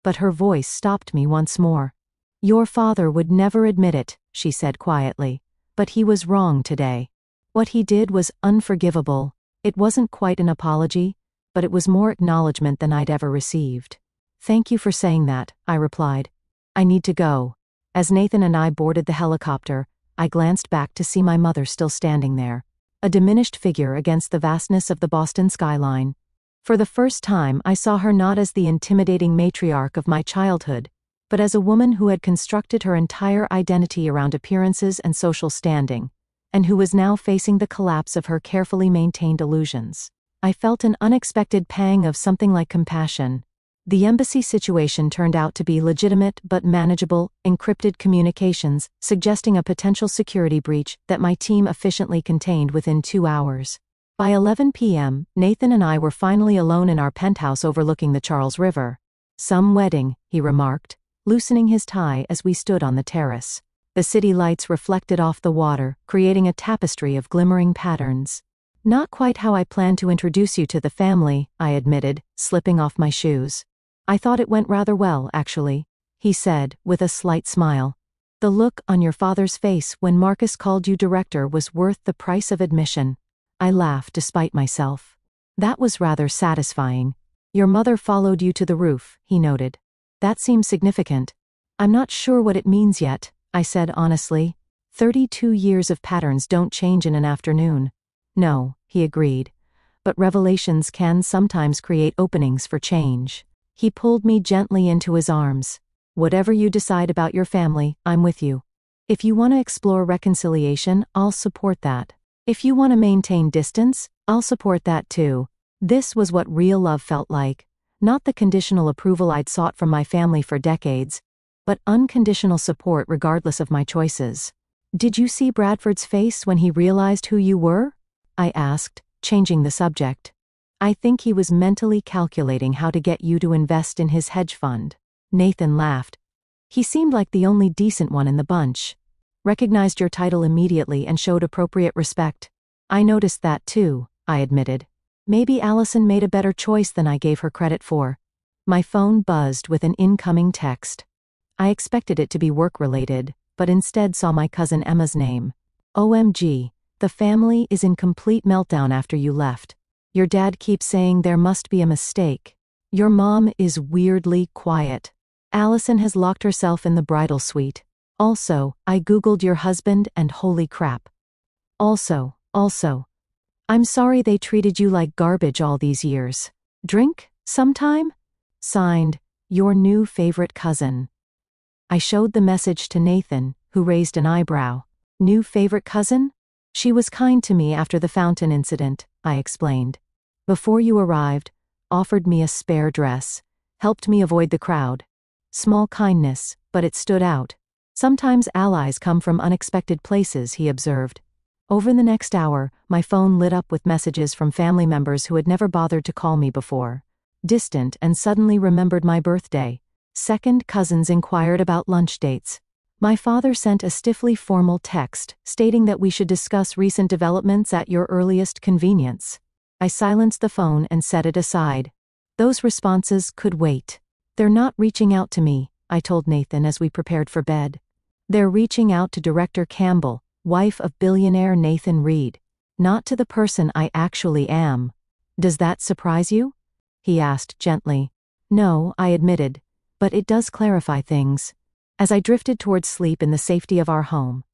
But her voice stopped me once more. Your father would never admit it, she said quietly. But he was wrong today. What he did was unforgivable. It wasn't quite an apology, but it was more acknowledgement than I'd ever received. Thank you for saying that, I replied. I need to go. As Nathan and I boarded the helicopter, I glanced back to see my mother still standing there, a diminished figure against the vastness of the Boston skyline. For the first time, I saw her not as the intimidating matriarch of my childhood, but as a woman who had constructed her entire identity around appearances and social standing, and who was now facing the collapse of her carefully maintained illusions. I felt an unexpected pang of something like compassion. The embassy situation turned out to be legitimate but manageable, encrypted communications, suggesting a potential security breach that my team efficiently contained within 2 hours. By 11 p.m., Nathan and I were finally alone in our penthouse overlooking the Charles River. Some wedding, he remarked, loosening his tie as we stood on the terrace. The city lights reflected off the water, creating a tapestry of glimmering patterns. Not quite how I planned to introduce you to the family, I admitted, slipping off my shoes. I thought it went rather well, actually, he said, with a slight smile. The look on your father's face when Marcus called you director was worth the price of admission. I laughed despite myself. That was rather satisfying. Your mother followed you to the roof, he noted. That seems significant. I'm not sure what it means yet, I said honestly. 32 years of patterns don't change in an afternoon. No, he agreed. But revelations can sometimes create openings for change. He pulled me gently into his arms. Whatever you decide about your family, I'm with you. If you want to explore reconciliation, I'll support that. If you want to maintain distance, I'll support that too. This was what real love felt like. Not the conditional approval I'd sought from my family for decades, but unconditional support regardless of my choices. Did you see Bradford's face when he realized who you were? I asked, changing the subject. I think he was mentally calculating how to get you to invest in his hedge fund. Nathan laughed. He seemed like the only decent one in the bunch. Recognized your title immediately and showed appropriate respect. I noticed that too, I admitted. Maybe Allison made a better choice than I gave her credit for. My phone buzzed with an incoming text. I expected it to be work-related, but instead saw my cousin Emma's name. OMG, the family is in complete meltdown after you left. Your dad keeps saying there must be a mistake. Your mom is weirdly quiet. Allison has locked herself in the bridal suite. Also, I googled your husband and holy crap. Also, I'm sorry they treated you like garbage all these years. Drink? Sometime? Signed, your new favorite cousin. I showed the message to Nathan, who raised an eyebrow. New favorite cousin? She was kind to me after the fountain incident, I explained. Before you arrived, offered me a spare dress, helped me avoid the crowd. Small kindness, but it stood out. Sometimes allies come from unexpected places, he observed. Over the next hour, my phone lit up with messages from family members who had never bothered to call me before. Distant and suddenly remembered my birthday. Second cousins inquired about lunch dates. My father sent a stiffly formal text stating that we should discuss recent developments at your earliest convenience. I silenced the phone and set it aside. Those responses could wait. They're not reaching out to me, I told Nathan as we prepared for bed. They're reaching out to Director Campbell, wife of billionaire Nathan Reed. Not to the person I actually am. Does that surprise you? He asked gently. No, I admitted. But it does clarify things. As I drifted towards sleep in the safety of our home,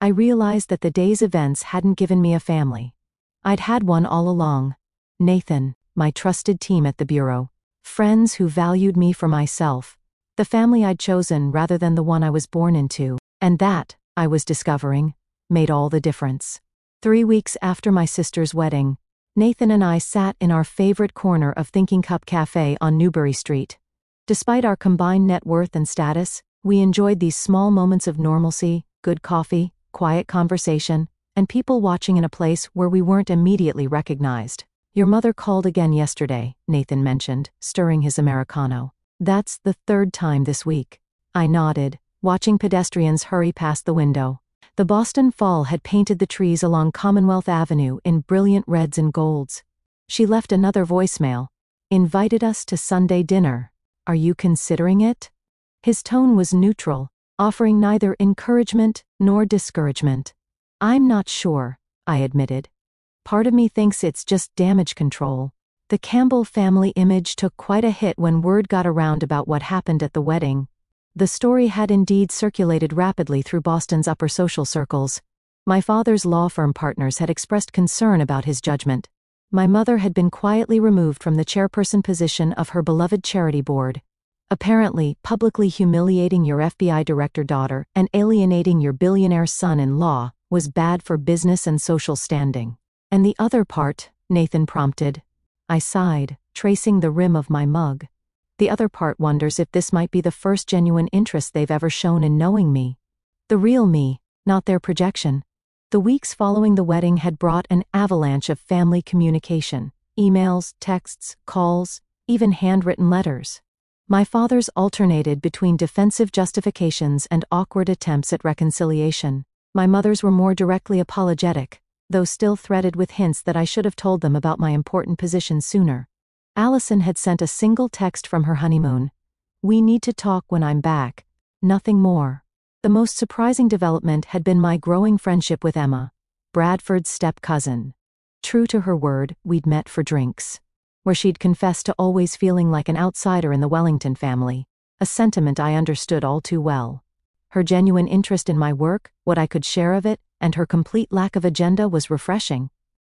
I realized that the day's events hadn't given me a family. I'd had one all along. Nathan, my trusted team at the Bureau. Friends who valued me for myself. The family I'd chosen rather than the one I was born into. And that, I was discovering, made all the difference. 3 weeks after my sister's wedding, Nathan and I sat in our favorite corner of Thinking Cup Cafe on Newbury Street. Despite our combined net worth and status, we enjoyed these small moments of normalcy, good coffee, quiet conversation, and people watching in a place where we weren't immediately recognized. Your mother called again yesterday, Nathan mentioned, stirring his Americano. That's the 3rd time this week. I nodded, watching pedestrians hurry past the window. The Boston fall had painted the trees along Commonwealth Avenue in brilliant reds and golds. She left another voicemail. Invited us to Sunday dinner. Are you considering it? His tone was neutral, offering neither encouragement nor discouragement. I'm not sure, I admitted. Part of me thinks it's just damage control. The Campbell family image took quite a hit when word got around about what happened at the wedding. The story had indeed circulated rapidly through Boston's upper social circles. My father's law firm partners had expressed concern about his judgment. My mother had been quietly removed from the chairperson position of her beloved charity board. Apparently, publicly humiliating your FBI director daughter and alienating your billionaire son-in-law was bad for business and social standing. And the other part, Nathan prompted. I sighed, tracing the rim of my mug. The other part wonders if this might be the first genuine interest they've ever shown in knowing me. The real me, not their projection. The weeks following the wedding had brought an avalanche of family communication, emails, texts, calls, even handwritten letters. My father's alternated between defensive justifications and awkward attempts at reconciliation. My mother's were more directly apologetic, though still threaded with hints that I should have told them about my important position sooner. Allison had sent a single text from her honeymoon. We need to talk when I'm back. Nothing more. The most surprising development had been my growing friendship with Emma, Bradford's step-cousin. True to her word, we'd met for drinks, where she'd confessed to always feeling like an outsider in the Wellington family, a sentiment I understood all too well. Her genuine interest in my work, what I could share of it, and her complete lack of agenda was refreshing.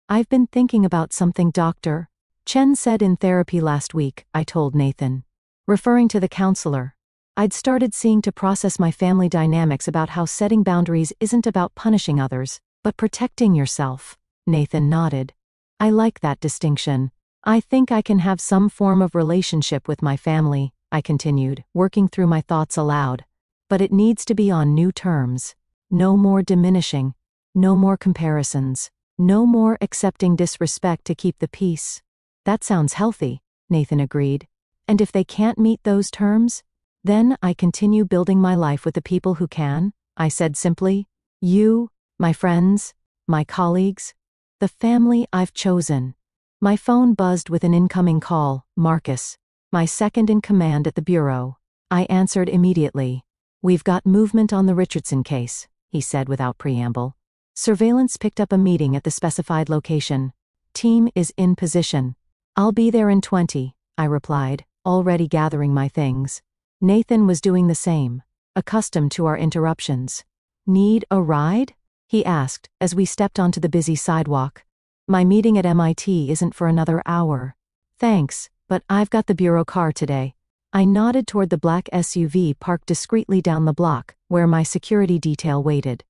I've been thinking about something, Dr. Chen said in therapy last week, I told Nathan. Referring to the counselor. I'd started seeing to process my family dynamics about how setting boundaries isn't about punishing others, but protecting yourself. Nathan nodded. I like that distinction. I think I can have some form of relationship with my family, I continued, working through my thoughts aloud. But it needs to be on new terms. No more diminishing. No more comparisons. No more accepting disrespect to keep the peace. That sounds healthy, Nathan agreed. And if they can't meet those terms, then I continue building my life with the people who can, I said simply. You, my friends, my colleagues, the family I've chosen. My phone buzzed with an incoming call, Marcus, my second in command at the Bureau. I answered immediately. We've got movement on the Richardson case, he said without preamble. Surveillance picked up a meeting at the specified location. Team is in position. I'll be there in 20, I replied, already gathering my things. Nathan was doing the same, accustomed to our interruptions. Need a ride? He asked, as we stepped onto the busy sidewalk. My meeting at MIT isn't for another hour. Thanks, But I've got the bureau car today. I nodded toward the black SUV parked discreetly down the block, where my security detail waited.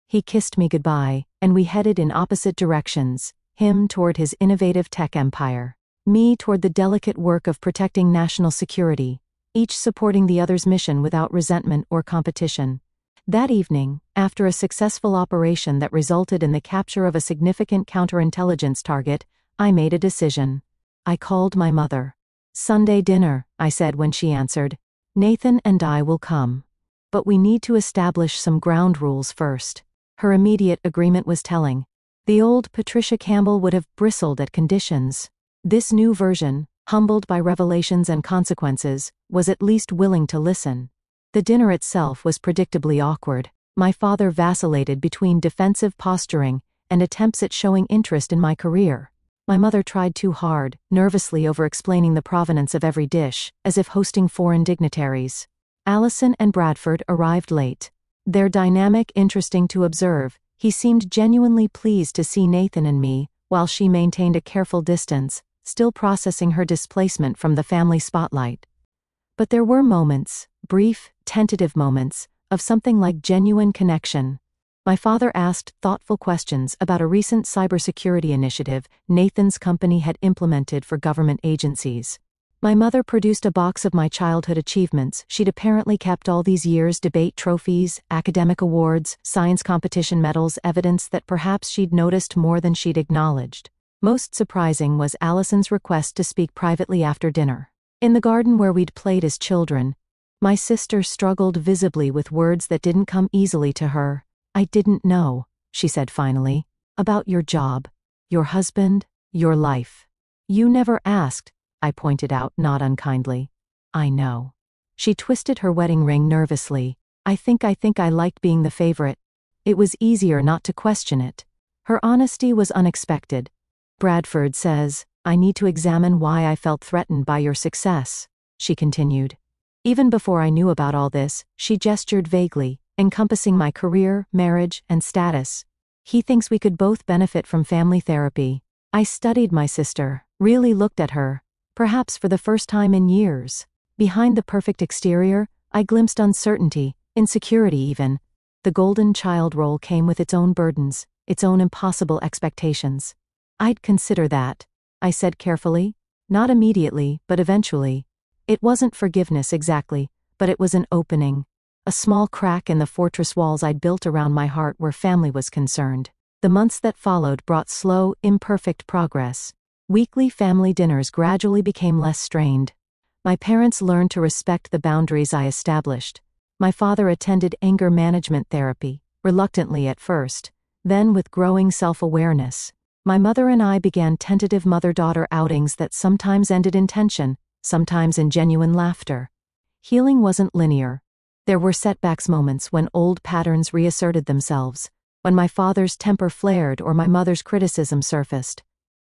He kissed me goodbye, and we headed in opposite directions, him toward his innovative tech empire, me toward the delicate work of protecting national security, each supporting the other's mission without resentment or competition. That evening, after a successful operation that resulted in the capture of a significant counterintelligence target, I made a decision. I called my mother. "Sunday dinner," I said when she answered. "Nathan and I will come. But we need to establish some ground rules first." Her immediate agreement was telling. The old Patricia Campbell would have bristled at conditions. This new version, humbled by revelations and consequences, was at least willing to listen. The dinner itself was predictably awkward. My father vacillated between defensive posturing and attempts at showing interest in my career. My mother tried too hard, nervously over-explaining the provenance of every dish, as if hosting foreign dignitaries. Allison and Bradford arrived late. Their dynamic interesting to observe. He seemed genuinely pleased to see Nathan and me, while she maintained a careful distance, still processing her displacement from the family spotlight. But there were moments, brief, tentative moments, of something like genuine connection. My father asked thoughtful questions about a recent cybersecurity initiative Nathan's company had implemented for government agencies. My mother produced a box of my childhood achievements she'd apparently kept all these years: debate trophies, academic awards, science competition medals, evidence that perhaps she'd noticed more than she'd acknowledged. Most surprising was Allison's request to speak privately after dinner. In the garden where we'd played as children, my sister struggled visibly with words that didn't come easily to her. "I didn't know," she said finally, "about your job, your husband, your life." "You never asked," I pointed out, not unkindly. "I know." She twisted her wedding ring nervously. I think I liked being the favorite. It was easier not to question it. Her honesty was unexpected. "Bradford says, I need to examine why I felt threatened by your success," she continued. Even before I knew about all this, she gestured vaguely, encompassing my career, marriage, and status. "He thinks we could both benefit from family therapy." I studied my sister, really looked at her, perhaps for the first time in years. Behind the perfect exterior, I glimpsed uncertainty, insecurity even. The golden child role came with its own burdens, its own impossible expectations. "I'd consider that," I said carefully. "Not immediately, but eventually." It wasn't forgiveness exactly, but it was an opening. A small crack in the fortress walls I'd built around my heart where family was concerned. The months that followed brought slow, imperfect progress. Weekly family dinners gradually became less strained. My parents learned to respect the boundaries I established. My father attended anger management therapy, reluctantly at first, then with growing self-awareness. My mother and I began tentative mother-daughter outings that sometimes ended in tension, sometimes in genuine laughter. Healing wasn't linear. There were setbacks, moments when old patterns reasserted themselves, when my father's temper flared or my mother's criticism surfaced.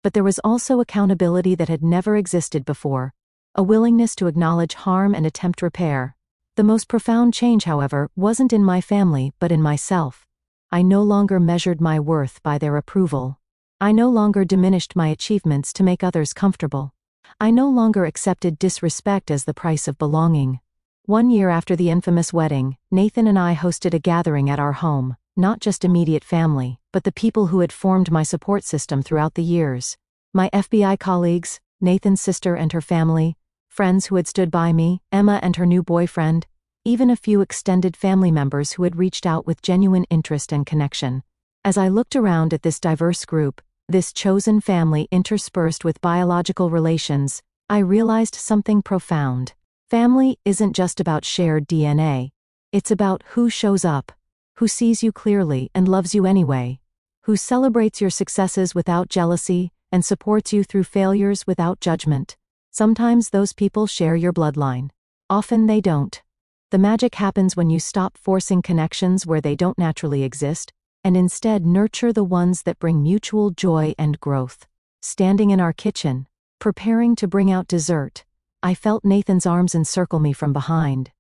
But there was also accountability that had never existed before, a willingness to acknowledge harm and attempt repair. The most profound change, however, wasn't in my family but in myself. I no longer measured my worth by their approval. I no longer diminished my achievements to make others comfortable. I no longer accepted disrespect as the price of belonging. 1 year after the infamous wedding, Nathan and I hosted a gathering at our home, not just immediate family, but the people who had formed my support system throughout the years. My FBI colleagues, Nathan's sister and her family, friends who had stood by me, Emma and her new boyfriend, even a few extended family members who had reached out with genuine interest and connection. As I looked around at this diverse group, this chosen family interspersed with biological relations, I realized something profound. Family isn't just about shared DNA. It's about who shows up, who sees you clearly and loves you anyway, who celebrates your successes without jealousy and supports you through failures without judgment. Sometimes those people share your bloodline. Often they don't. The magic happens when you stop forcing connections where they don't naturally exist, and instead nurture the ones that bring mutual joy and growth. Standing in our kitchen, preparing to bring out dessert, I felt Nathan's arms encircle me from behind.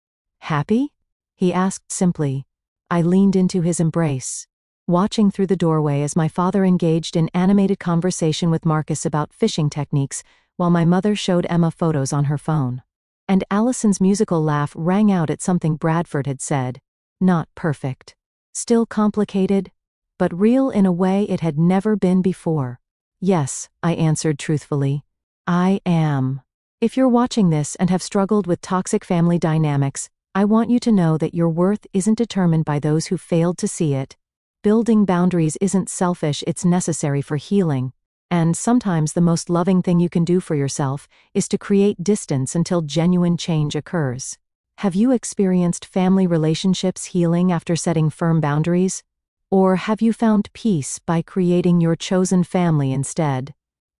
"Happy?" he asked simply. I leaned into his embrace, watching through the doorway as my father engaged in animated conversation with Marcus about fishing techniques while my mother showed Emma photos on her phone. And Allison's musical laugh rang out at something Bradford had said. Not perfect. Still complicated, but real in a way it had never been before. Yes, I answered truthfully. I am. If you're watching this and have struggled with toxic family dynamics, I want you to know that your worth isn't determined by those who failed to see it. Building boundaries isn't selfish, it's necessary for healing. And sometimes the most loving thing you can do for yourself is to create distance until genuine change occurs. Have you experienced family relationships healing after setting firm boundaries? Or have you found peace by creating your chosen family instead?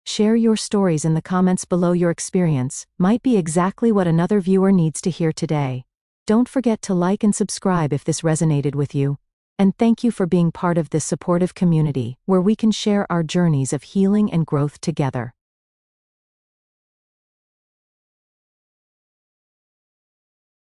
Share your stories in the comments below. Your experience might be exactly what another viewer needs to hear today. Don't forget to like and subscribe if this resonated with you. And thank you for being part of this supportive community where we can share our journeys of healing and growth together.